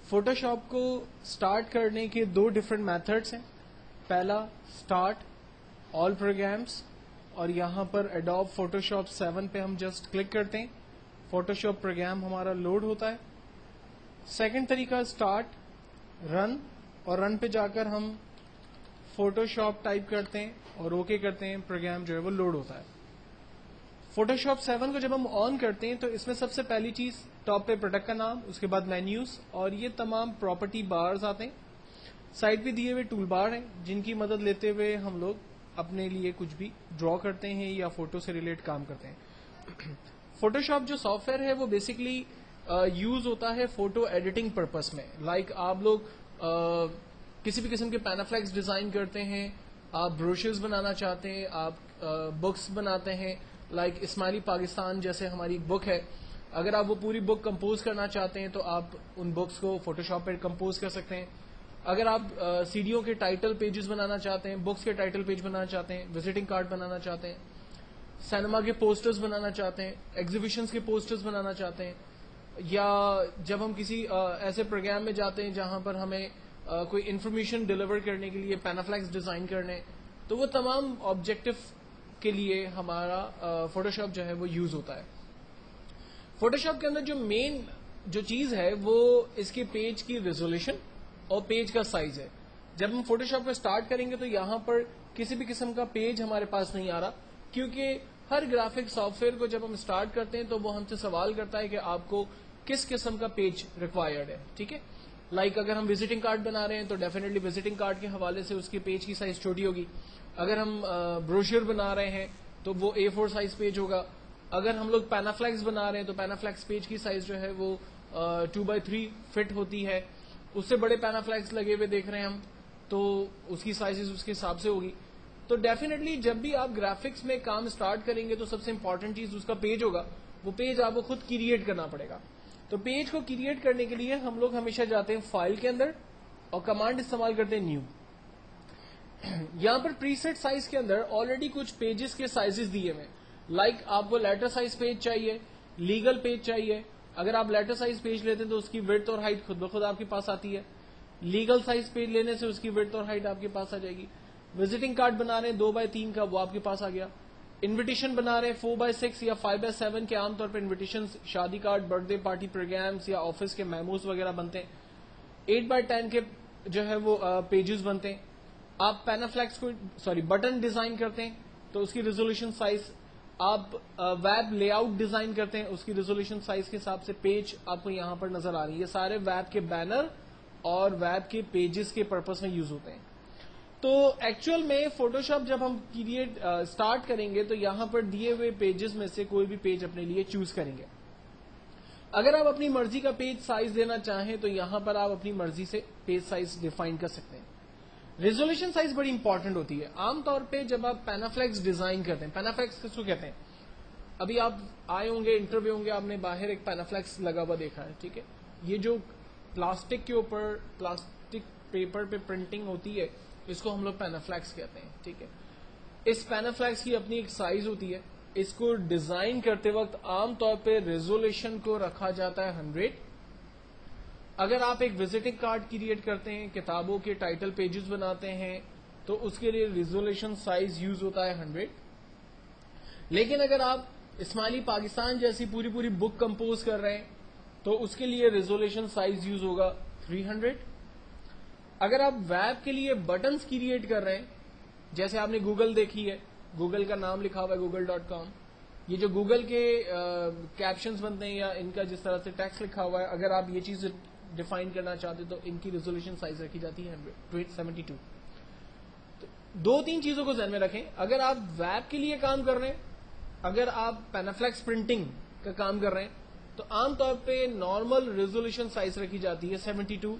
Photoshop کو start کرنے کے دو ڈفرینٹ میتھڈس ہیں. پہلا سٹارٹ آل پروگرامس, اور یہاں پر ایڈوب فوٹوشاپ 7 پہ ہم جسٹ کلک کرتے ہیں, فوٹوشاپ پروگرام ہمارا لوڈ ہوتا ہے. سیکنڈ طریقہ سٹارٹ رن, اور رن پہ جا کر ہم فوٹوشاپ ٹائپ کرتے ہیں اور اوکے کرتے ہیں, پروگرام جو ہے وہ لوڈ ہوتا ہے. فوٹوشاپ 7 کو جب ہم آن کرتے ہیں تو اس میں سب سے پہلی چیز ٹاپ پہ پروڈکٹ کا نام, اس کے بعد مینیوز, اور یہ تمام پراپرٹی بارز آتے ہیں. سائڈ پہ دیے ہوئے ٹول بار ہیں جن کی مدد لیتے ہوئے ہم لوگ اپنے لیے کچھ بھی ڈرا کرتے ہیں یا فوٹو سے ریلیٹ کام کرتے ہیں. فوٹوشاپ جو سافٹ ویئر ہے وہ بیسکلی یوز ہوتا ہے فوٹو ایڈیٹنگ پرپز میں. لائک آپ لوگ کسی بھی قسم کے پینافلیکس ڈیزائن کرتے ہیں, آپ بروشرز بنانا چاہتے ہیں, آپ بکس بناتے ہیں, لائک اسماعیلی پاکستان جیسے ہماری ایک بک ہے, اگر آپ وہ پوری بک کمپوز کرنا چاہتے ہیں تو آپ ان بکس کو فوٹوشاپ پہ کمپوز کر سکتے ہیں. اگر آپ سیڈیوں کے ٹائٹل پیجز بنانا چاہتے ہیں, بکس کے ٹائٹل پیج بنانا چاہتے ہیں, وزٹنگ کارڈ بنانا چاہتے ہیں, سینما کے پوسٹرز بنانا چاہتے ہیں, ایگزیبیشنز کے پوسٹرز بنانا چاہتے ہیں, یا جب ہم کسی ایسے پروگرام میں جاتے ہیں جہاں پر ہمیں کوئی انفارمیشن ڈیلیور کرنے کے لیے پینافلیکس ڈیزائن کرنے, تو وہ تمام آبجیکٹو کے لیے ہمارا فوٹوشاپ جو ہے وہ یوز ہوتا ہے. فوٹوشاپ کے اندر جو مین جو چیز ہے وہ اس کے پیج کی ریزولوشن اور پیج کا سائز ہے. جب ہم فوٹوشاپ کو اسٹارٹ کریں گے تو یہاں پر کسی بھی قسم کا پیج ہمارے پاس نہیں آ رہا, کیونکہ ہر گرافک سافٹ ویئر کو جب ہم اسٹارٹ کرتے ہیں تو وہ ہم سے سوال کرتا ہے کہ آپ کو کس قسم کا پیج ریکوائرڈ ہے. ٹھیک ہے, لائک اگر ہم وزٹنگ کارڈ بنا رہے ہیں تو ڈیفینیٹلی وزٹنگ کارڈ کے حوالے سے اس کے پیج کی سائز چھوٹی ہوگی. اگر ہم بروشر بنا رہے ہیں تو وہ A4 سائز پیج ہوگا. اگر ہم لوگ پینافلیکس بنا رہے ہیں تو پینافلیکس پیج کی سائز جو ہے وہ 2x3 فٹ ہوتی ہے. اس سے بڑے پینافلیکس لگے ہوئے دیکھ رہے ہیں ہم تو اس کی سائزز اس کے حساب سے ہوگی. تو ڈیفینیٹلی جب بھی آپ گرافکس میں کام اسٹارٹ کریں گے تو سب سے امپورٹنٹ چیز اس کا پیج ہوگا. وہ پیج آپ کو خود کریٹ کرنا پڑے گا. تو پیج کو کریٹ کرنے کے لیے ہم لوگ ہمیشہ جاتے ہیں فائل کے اندر اور کمانڈ استعمال کرتے ہیں نیو. یہاں پر پریسیٹ سائز کے اندر آلریڈی کچھ پیجز کے سائزز دیے ہوئے, لائک آپ کو لیٹر سائز پیج چاہیے, لیگل پیج چاہیے. اگر آپ لیٹر سائز پیج لیتے ہیں تو اس کی وڈتھ اور ہائٹ خود بخود آپ کے پاس آتی ہے. لیگل سائز پیج لینے سے اس کی وڈتھ اور ہائٹ آپ کے پاس آ جائے گی. وزٹنگ کارڈ بنا رہے ہیں 2x3 کا, وہ آپ کے پاس آ گیا. انویٹیشن بنا رہے ہیں 4x6 یا 5x7 کے, عام طور پہ انویٹیشن شادی card, birthday party programs یا آفس کے میموز وغیرہ بنتے ہیں. 8x10 کے جو ہے وہ پیجز بنتے ہیں. آپ پینافلیکس کو بٹن ڈیزائن کرتے ہیں تو اس کی ریزولوشن سائز, آپ ویب لے آؤٹ ڈیزائن کرتے ہیں اس کی ریزولوشن سائز کے حساب سے پیج آپ کو یہاں پر نظر آ رہی ہے. یہ سارے ویب کے بینر اور ویب کے پیجز کے پرپز میں یوز ہوتے ہیں. تو ایکچوئل میں فوٹوشاپ جب ہم کریٹ اسٹارٹ کریں گے تو یہاں پر دیے ہوئے پیجز میں سے کوئی بھی پیج اپنے لیے چوز کریں گے. اگر آپ اپنی مرضی کا پیج سائز دینا چاہیں تو یہاں پر آپ اپنی مرضی سے پیج سائز ڈیفائن کر سکتے ہیں. ریزولوشن سائز بڑی امپورٹنٹ ہوتی ہے. عام طور پہ جب آپ پینافلیکس ڈیزائن کرتے ہیں, پینافلیکس کس کو کہتے ہیں, ابھی آپ آئے ہوں گے انٹرویو ہوں گے, آپ نے باہر ایک پینافلیکس لگا ہوا دیکھا ہے. ٹھیک ہے, یہ جو پلاسٹک کے اوپر پلاسٹک پیپر پہ پرنٹنگ ہوتی ہے اس کو ہم لوگ پینافلیکس کہتے ہیں. ٹھیک ہے, اس پینافلیکس کی اپنی ایک سائز ہوتی ہے. اس کو ڈیزائن کرتے وقت عام طور پہ ریزولوشن کو رکھا جاتا ہے 100. اگر آپ ایک وزٹنگ کارڈ کریٹ کرتے ہیں, کتابوں کے ٹائٹل پیجز بناتے ہیں تو اس کے لیے ریزولوشن سائز یوز ہوتا ہے 100. لیکن اگر آپ اسماعیلی پاکستان جیسی پوری بک کمپوز کر رہے ہیں تو اس کے لیے ریزولوشن سائز یوز ہوگا 300. اگر آپ ویب کے لیے بٹنز کریٹ کر رہے ہیں, جیسے آپ نے گوگل دیکھی ہے, گوگل کا نام لکھا ہوا ہے google.com, یہ جو گوگل کے کیپشنز بنتے ہیں یا ان کا جس طرح سے ٹیکسٹ لکھا ہوا ہے, اگر آپ یہ چیز ڈیفائن کرنا چاہتے تو ان کی ریزولوشن سائز رکھی جاتی ہے 72. تو 2-3 چیزوں کو ذہن میں رکھیں. اگر آپ ویب کے لیے کام کر رہے ہیں, اگر آپ پینافلیکس پرنٹنگ کا کام کر رہے ہیں تو عام طور پہ نارمل ریزولوشن سائز رکھی جاتی ہے 72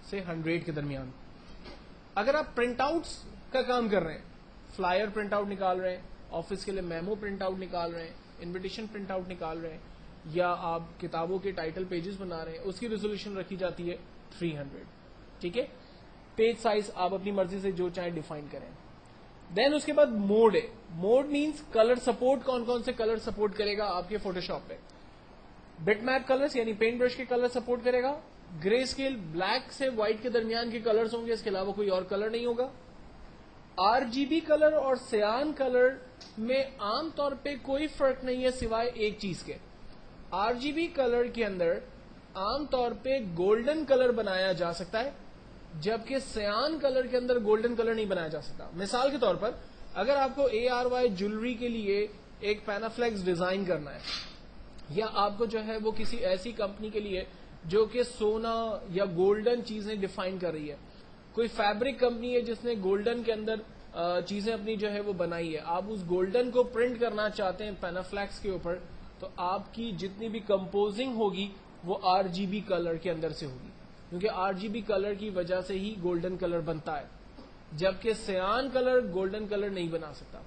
سے 100 کے درمیان. اگر آپ پرنٹ آؤٹس کا کام کر رہے ہیں, فلائر پرنٹ آؤٹ نکال رہے ہیں, آفس کے لیے میمو پرنٹ آؤٹ نکال رہے ہیں, انویٹیشن پرنٹ آؤٹ نکال رہے ہیں, یا آپ کتابوں کے ٹائٹل پیجز بنا رہے ہیں, اس کی ریزولوشن رکھی جاتی ہے 300. ٹھیک ہے, پیج سائز آپ اپنی مرضی سے جو چاہیں ڈیفائن کریں. دین اس کے بعد موڈ ہے. Mode means colour support. کون کون سے کلر سپورٹ کرے گا آپ کے فوٹوشاپ پہ. بٹ میپ کلرز یعنی پینٹ برش کے کلر سپورٹ کرے گا. گرے اسکیل بلیک سے وائٹ کے درمیان کے کلرز ہوں گے, اس کے علاوہ کوئی اور کلر نہیں ہوگا. RGB کلر اور سیان کلر میں عام طور پہ کوئی فرق نہیں ہے سوائے ایک چیز کے. RGB کلر کے اندر عام طور پہ گولڈن کلر بنایا جا سکتا ہے, جبکہ سیان کلر کے اندر گولڈن کلر نہیں بنایا جا سکتا. مثال کے طور پر اگر آپ کو ARY جولری کے لیے ایک پینافلیکس ڈیزائن کرنا ہے, یا آپ کو جو ہے وہ کسی ایسی کمپنی کے لیے جو کہ سونا یا گولڈن چیزیں ڈیفائن کر رہی ہے, کوئی فیبرک کمپنی ہے جس نے گولڈن کے اندر چیزیں اپنی جو ہے وہ بنائی ہے, آپ اس گولڈن کو پرنٹ کرنا چاہتے ہیں پینافلیکس کے اوپر, تو آپ کی جتنی بھی کمپوزنگ ہوگی وہ RGB کلر کے اندر سے ہوگی, کیونکہ RGB کلر کی وجہ سے ہی گولڈن کلر بنتا ہے, جبکہ سیان کلر گولڈن کلر نہیں بنا سکتا.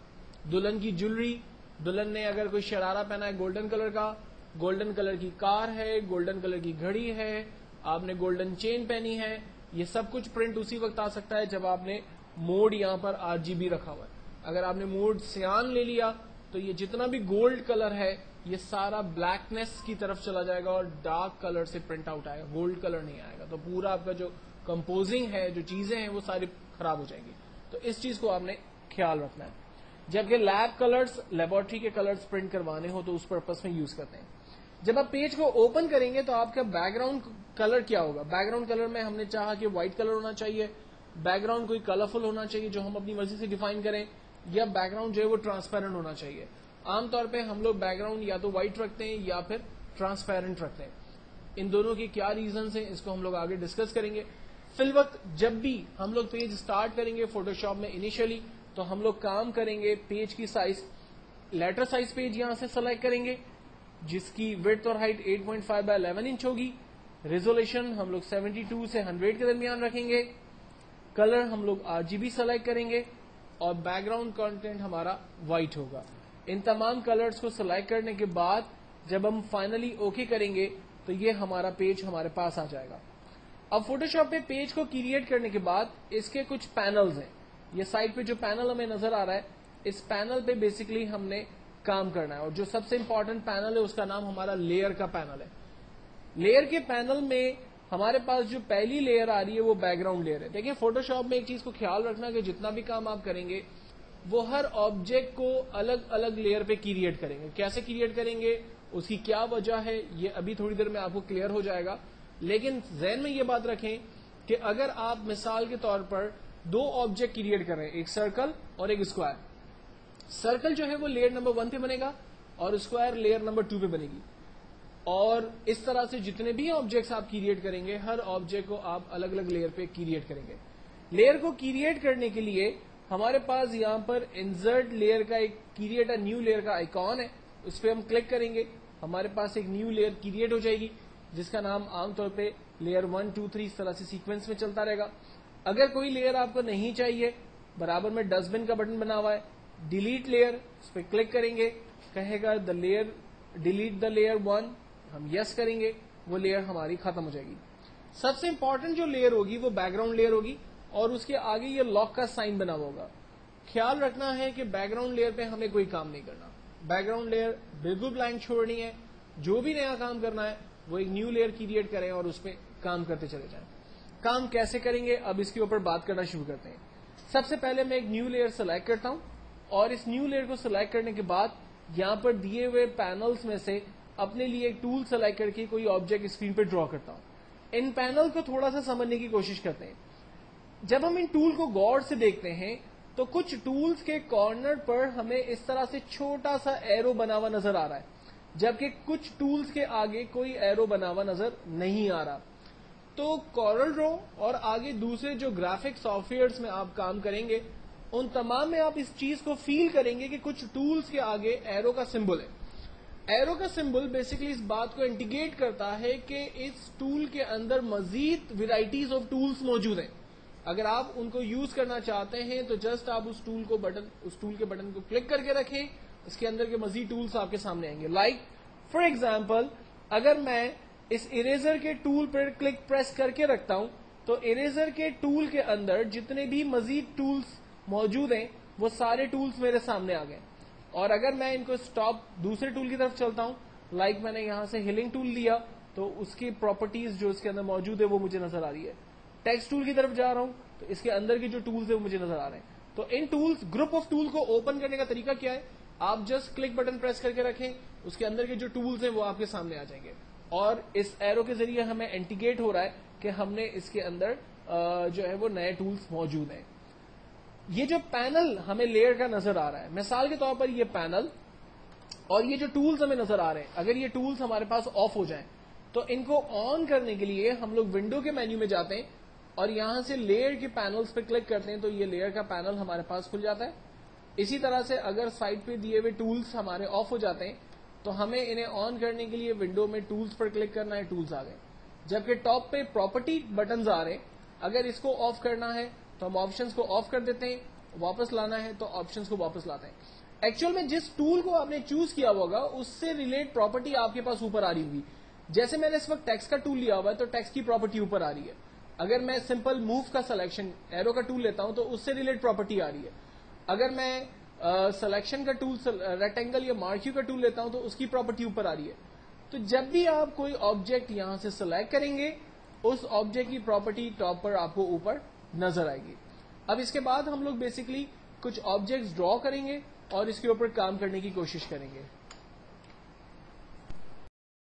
دلہن کی جولری, دلہن نے اگر کوئی شرارہ پہنا ہے گولڈن کلر کا, گولڈن کلر کی کار ہے, گولڈن کلر کی گھڑی ہے, آپ نے گولڈن چین پہنی ہے, یہ سب کچھ پرنٹ اسی وقت آ سکتا ہے جب آپ نے موڈ یہاں پر RGB رکھا ہوا ہے. اگر آپ نے موڈ سیان لے لیا تو یہ جتنا بھی گولڈ کلر ہے یہ سارا بلیکنیس کی طرف چلا جائے گا اور ڈارک کلر سے پرنٹ آؤٹ آئے گا, گولڈ کلر نہیں آئے گا. تو پورا آپ کا جو کمپوزنگ ہے, جو چیزیں ہیں, وہ ساری خراب ہو جائیں گی. تو اس چیز کو آپ نے خیال رکھنا ہے. جبکہ لیب کلرز, لیبورٹری کے کلرز پرنٹ کروانے ہو تو اس پرپس میں یوز کرتے ہیں. جب آپ پیج کو اوپن کریں گے تو آپ کا بیک گراؤنڈ کلر کیا ہوگا؟ بیک گراؤنڈ کلر میں ہم نے چاہا کہ وائٹ کلر ہونا چاہیے, بیک گراؤنڈ کوئی کلرفل ہونا چاہیے جو ہم اپنی مرضی سے ڈیفائن کریں, یا بیک گراؤنڈ جو ہے وہ ٹرانسپیرنٹ ہونا چاہیے. عام طور پہ ہم لوگ بیک گراؤنڈ یا تو وائٹ رکھتے ہیں یا پھر ٹرانسپیرنٹ رکھتے ہیں. ان دونوں کے کیا ریزنز ہیں اس کو ہم لوگ آگے ڈسکس کریں گے. فی الوقت جب بھی ہم لوگ پیج اسٹارٹ کریں گے فوٹوشاپ میں انیشلی, تو ہم لوگ کام کریں گے پیج کی سائز, لیٹر سائز پیج یہاں سے سلیکٹ کریں گے جس کی وڈتھ اور ہائٹ 8.5x11 انچ ہوگی. ریزولوشن ہم لوگ 72 سے 100 کے درمیان رکھیں گے. کلر ہم لوگ RGB سلیکٹ کریں گے اور بیک گراؤنڈ کانٹینٹ ہمارا وائٹ ہوگا. ان تمام کلرز کو سلیکٹ کرنے کے بعد جب ہم فائنلی اوکے کریں گے تو یہ ہمارا پیج ہمارے پاس آ جائے گا. اب فوٹوشاپ پہ پیج کو کریٹ کرنے کے بعد اس کے کچھ پینلز ہیں. یہ سائڈ پہ جو پینل ہمیں نظر آ رہا ہے, اس پینل پہ بیسکلی ہم نے کام کرنا ہے, اور جو سب سے امپورٹنٹ پینل ہے اس کا نام ہمارا لیئر کا پینل ہے. لیئر کے پینل میں ہمارے پاس جو پہلی لیئر آ رہی ہے وہ بیک گراؤنڈ لیئر ہے. دیکھیں فوٹوشاپ میں ایک چیز کو خیال رکھنا کہ جتنا بھی کام آپ کریں گے وہ ہر آبجیکٹ کو الگ الگ لیئر پہ کریٹ کریں گے. کیسے کریٹ کریں گے, اس کی کیا وجہ ہے, یہ ابھی تھوڑی دیر میں آپ کو کلیئر ہو جائے گا. لیکن ذہن میں یہ بات رکھیں کہ اگر آپ مثال کے طور پر دو آبجیکٹ کریٹ کر رہے ہیں, ایک سرکل اور ایک اسکوائر, سرکل جو ہے وہ لیئر نمبر 1 پہ بنے گا اور اسکوائر لیئر نمبر 2 پہ بنے گی. اور اس طرح سے جتنے بھی آبجیکٹس آپ کریٹ کریں گے ہر آبجیکٹ کو آپ الگ الگ لیئر پہ کریٹ کریں گے. لیئر کو کریٹ کرنے کے لیے ہمارے پاس یہاں پر انسرٹ لیئر کا ایک کریٹ اے نیو لیئر کا آئیکن ہے, اس پہ ہم کلک کریں گے, ہمارے پاس ایک نیو لیئر کریٹ ہو جائے گی جس کا نام عام طور پہ لیئر 1 2 3 اس طرح سے سیکوینس میں چلتا رہے گا. اگر کوئی لیئر آپ کو نہیں چاہیے, برابر میں ڈسٹ بن کا بٹن بنا ہوا ہے, ڈیلیٹ لیئر, اس پہ کلک کریں گے, کہے گا دا لیئر ڈیلیٹ دا لیئر 1, ہم یس کریں گے, وہ لیئر ہماری ختم ہو جائے گی. سب سے امپورٹنٹ جو لیئر ہوگی وہ بیک گراؤنڈ لیئر ہوگی اور اس کے آگے یہ لاک کا سائن بنا ہوا ہوگا. خیال رکھنا ہے کہ بیک گراؤنڈ لیئر پہ ہمیں کوئی کام نہیں کرنا, بیک گراؤنڈ لیئر بالکل بلینک چھوڑنی ہے. جو بھی نیا کام کرنا ہے وہ ایک نیو لیئر کریٹ کریں اور اس پہ کام کرتے چلے جائیں. کام کیسے کریں گے اب اس کے اوپر بات کرنا شروع کرتے ہیں. سب سے پہلے میں ایک نیو لیئر سلیکٹ کرتا ہوں اور اس نیو لیئر کو سلیکٹ کرنے کے بعد یہاں پر دیے ہوئے پینلز میں سے اپنے لیے ایک ٹول سلیکٹ کر کے کوئی آبجیکٹ اسکرین پہ ڈرا کرتا ہوں. ان پینل کو تھوڑا سا سمجھنے کی کوشش کرتے ہیں. جب ہم ان ٹول کو غور سے دیکھتے ہیں تو کچھ ٹولز کے کارنر پر ہمیں اس طرح سے چھوٹا سا ایرو بنا ہوا نظر آ رہا ہے, جبکہ کچھ ٹولز کے آگے کوئی ایرو بنا ہوا نظر نہیں آ رہا. تو کورل ڈرا اور آگے دوسرے جو گرافک سافٹ ویئرز میں آپ کام کریں گے ان تمام میں آپ اس چیز کو فیل کریں گے کہ کچھ ٹولز کے آگے ایرو کا سمبل ہے. ایرو کا سمبل بیسکلی اس بات کو انڈیکیٹ کرتا ہے کہ اس ٹول کے اندر مزید ویرائٹیز آف ٹولز موجود ہیں. اگر آپ ان کو یوز کرنا چاہتے ہیں تو جسٹ آپ اس ٹول کے بٹن کو کلک کر کے رکھیں, اس کے اندر کے مزید ٹولز آپ کے سامنے آئیں گے. لائک فار ایگزامپل اگر میں اس اریزر کے ٹول پر کلک پریس کر کے رکھتا ہوں تو اریزر کے ٹول کے اندر جتنے بھی مزید ٹولز موجود ہیں وہ سارے ٹولز میرے سامنے آ گئے. اور اگر میں ان کو اسٹاپ دوسرے ٹول کی طرف چلتا ہوں لائک میں نے یہاں سے ہلنگ ٹول لیا تو اس کی پراپرٹیز جو اس کے اندر موجود ہے وہ مجھے نظر آ رہی ہے. ٹیکسٹ ٹول کی طرف جا رہا ہوں تو اس کے اندر کی جو ٹولز ہیں وہ مجھے نظر آ رہے ہیں. تو ان ٹولز گروپ آف ٹول کو اوپن کرنے کا طریقہ کیا ہے؟ آپ جسٹ کلک بٹن پریس کر کے رکھیں, اس کے اندر کے جو ٹولز ہیں وہ آپ کے سامنے آ جائیں گے, اور اس ایرو کے ذریعے ہمیں انڈیکیٹ ہو رہا ہے کہ ہم نے اس کے اندر جو ہے وہ نئے ٹولز موجود ہیں. یہ جو پینل ہمیں لیئر کا نظر آ رہا ہے, مثال کے طور پر یہ پینل اور یہ جو ٹولز ہمیں نظر آ رہے ہیں, اگر یہ ٹولز ہمارے پاس آف ہو جائیں تو ان کو آن کرنے کے لیے ہم لوگ ونڈو کے مینیو میں جاتے ہیں اور یہاں سے لیئر کے پینلز پہ کلک کرتے ہیں تو یہ لیئر کا پینل ہمارے پاس کھل جاتا ہے. اسی طرح سے اگر سائڈ پہ دیے ہوئے ٹولز ہمارے آف ہو جاتے ہیں تو ہمیں انہیں آن کرنے کے لیے ونڈو میں ٹولز پر کلک کرنا ہے, ٹولز آ گئے. جبکہ ٹاپ پہ پراپرٹی بٹنز آ رہے ہیں, اگر اس کو آف کرنا ہے تو ہم آپشنز کو آف کر دیتے ہیں, واپس لانا ہے تو آپشنز کو واپس لاتے ہیں. ایکچوئل میں جس ٹول کو آپ نے چوز کیا ہوگا اس سے ریلیٹ پراپرٹی آپ کے پاس اوپر آ رہی ہوگی. جیسے میں نے اس وقت ٹیکسٹ کا ٹول لیا ہوا ہے تو ٹیکسٹ کی پراپرٹی اوپر آ رہی ہے. اگر میں سمپل موو کا سلیکشن ایرو کا ٹول لیتا ہوں تو اس سے ریلیٹ پراپرٹی آ رہی ہے. اگر میں سلیکشن کا ٹول ریکٹینگل یا مارکیو کا ٹول لیتا ہوں تو اس کی پراپرٹی اوپر آ رہی ہے. تو جب بھی آپ کوئی آبجیکٹ یہاں سے سلیکٹ کریں گے اس آبجیکٹ کی پراپرٹی ٹاپ پر آپ کو اوپر نظر آئے گی. اب اس کے بعد ہم لوگ بیسکلی کچھ آبجیکٹس ڈرا کریں گے اور اس کے اوپر کام کرنے کی کوشش کریں گے.